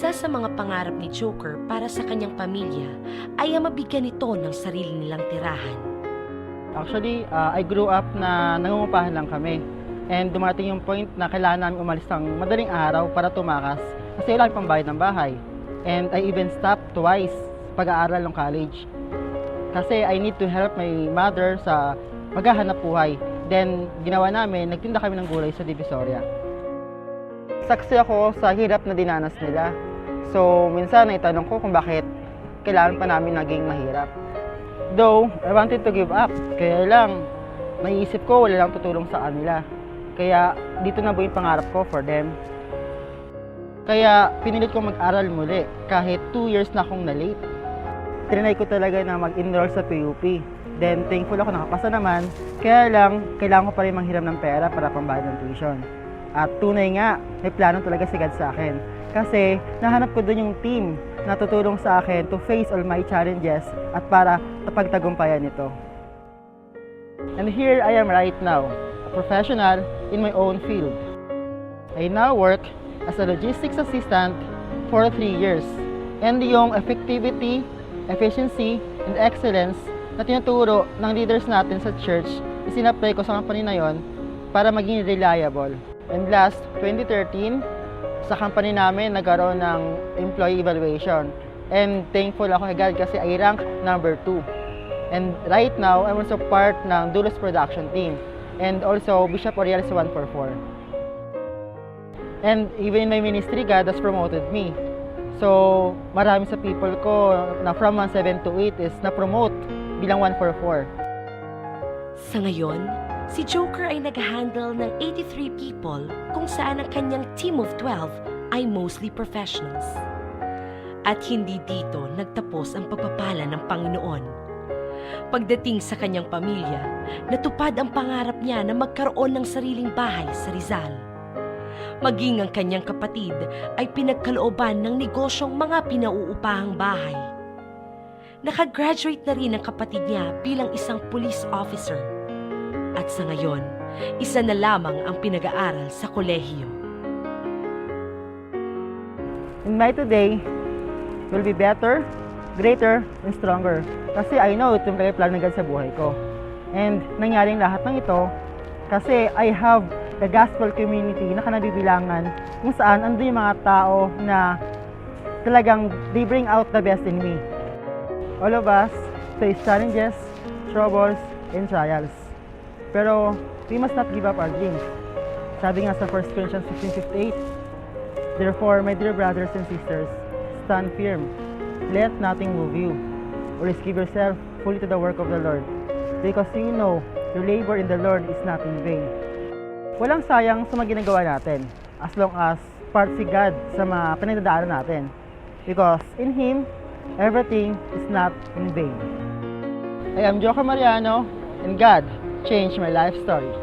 Isa sa mga pangarap ni Joker para sa kanyang pamilya ay ang mabigyan ito ng sarili nilang tirahan. Actually, I grew up na nangungupahan lang kami. And dumating yung point na kailangan namin umalis ng madaling araw para tumakas kasi wala pang bayad ng bahay. And I even stopped twice pag-aaral ng college. Kasi I need to help my mother sa maghahanap buhay. Then, ginawa namin, nagtinda kami ng gulay sa Divisoria. Saksi ako sa hirap na dinanas nila. So, minsan naitanong ko kung bakit kailangan pa namin naging mahirap. Though, I wanted to give up. Kaya lang, naiisip ko wala lang tutulong sa kanila. Kaya, dito na buo yung pangarap ko for them. Kaya, pinilit ko mag-aral muli kahit 2 years na akong na-late. Trinay ko talaga na mag-enroll sa PUP. Then, thankful ako nakapasa naman. Kaya lang, kailangan ko pa rin manghiram ng pera para pambayad ng tuition. At tunay nga, may plano talaga si God sa akin. Kasi nahanap ko dun yung team na tutulong sa akin to face all my challenges at para tapagtagumpayan ito. And here I am right now, a professional in my own field. I now work as a logistics assistant for 3 years. And yung effectivity, efficiency, and excellence na tinuturo ng leaders natin sa church, isinapay ko sa company na yon para maging reliable. And last, 2013, sa company namin, nagkaroon ng employee evaluation. And thankful ako kay God kasi I rank number 2. And right now, I'm also part ng Dulos production team. And also, Bishop Oriales 144. And even in my ministry, God has promoted me. So, marami sa people ko na from 17 to 8 is na-promote bilang 144. Sa ngayon, si Joker ay nag-handle ng 83 people kung saan ang kanyang team of 12 ay mostly professionals. At hindi dito nagtapos ang pagpapala ng Panginoon. Pagdating sa kanyang pamilya, natupad ang pangarap niya na magkaroon ng sariling bahay sa Rizal. Maging ang kanyang kapatid ay pinagkalooban ng negosyong mga pinauupahang bahay. Nakagraduate na rin ang kapatid niya bilang isang police officer. At sa ngayon, isa na lamang ang pinag-aaral sa kolehiyo. In my today will be better, greater, and stronger. Kasi I know ito yung plano ng God sa buhay ko. And nangyaring lahat ng ito kasi I have the gospel community na kanabibilangan kung saan andun yung mga tao na talagang they bring out the best in me. All of us face challenges, troubles, and trials. Pero we must not give up our dreams. Sabi nga sa 1 Corinthians 15:58, therefore, my dear brothers and sisters, stand firm. Let nothing move you. Always give yourself fully to the work of the Lord, because you know your labor in the Lord is not in vain. Walang sayang sa mga ginagawa natin, as long as part si God sa mga pinagdadaanan natin. Because in Him, everything is not in vain. I am Joker Mariano, and God changed my life story.